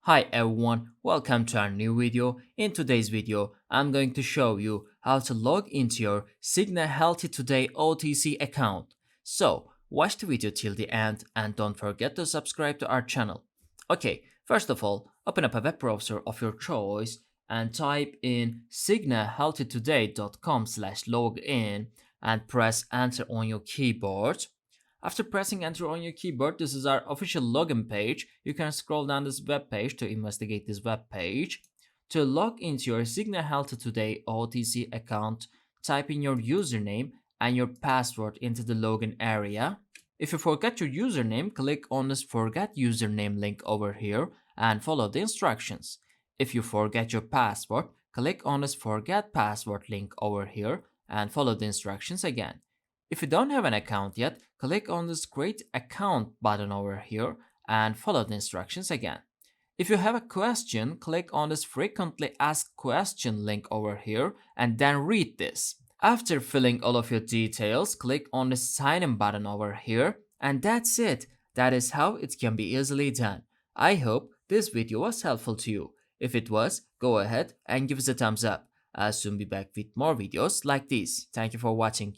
Hi everyone, welcome to our new video. In today's video, I'm going to show you how to log into your Cigna Healthy Today OTC account. So, watch the video till the end and don't forget to subscribe to our channel. Okay, first of all, open up a web browser of your choice and type in cignahealthytoday.com/login and press enter on your keyboard. After pressing enter on your keyboard, this is our official login page. You can scroll down this web page to investigate this web page. To log into your Cigna Health Today OTC account, type in your username and your password into the login area. If you forget your username, click on this forget username link over here and follow the instructions. If you forget your password, click on this forget password link over here and follow the instructions again. If you don't have an account yet, click on this Create Account button over here and follow the instructions again. If you have a question, click on this Frequently Asked Question link over here and then read this. After filling all of your details, click on the Sign In button over here and that's it. That is how it can be easily done. I hope this video was helpful to you. If it was, go ahead and give us a thumbs up. I'll soon be back with more videos like this. Thank you for watching.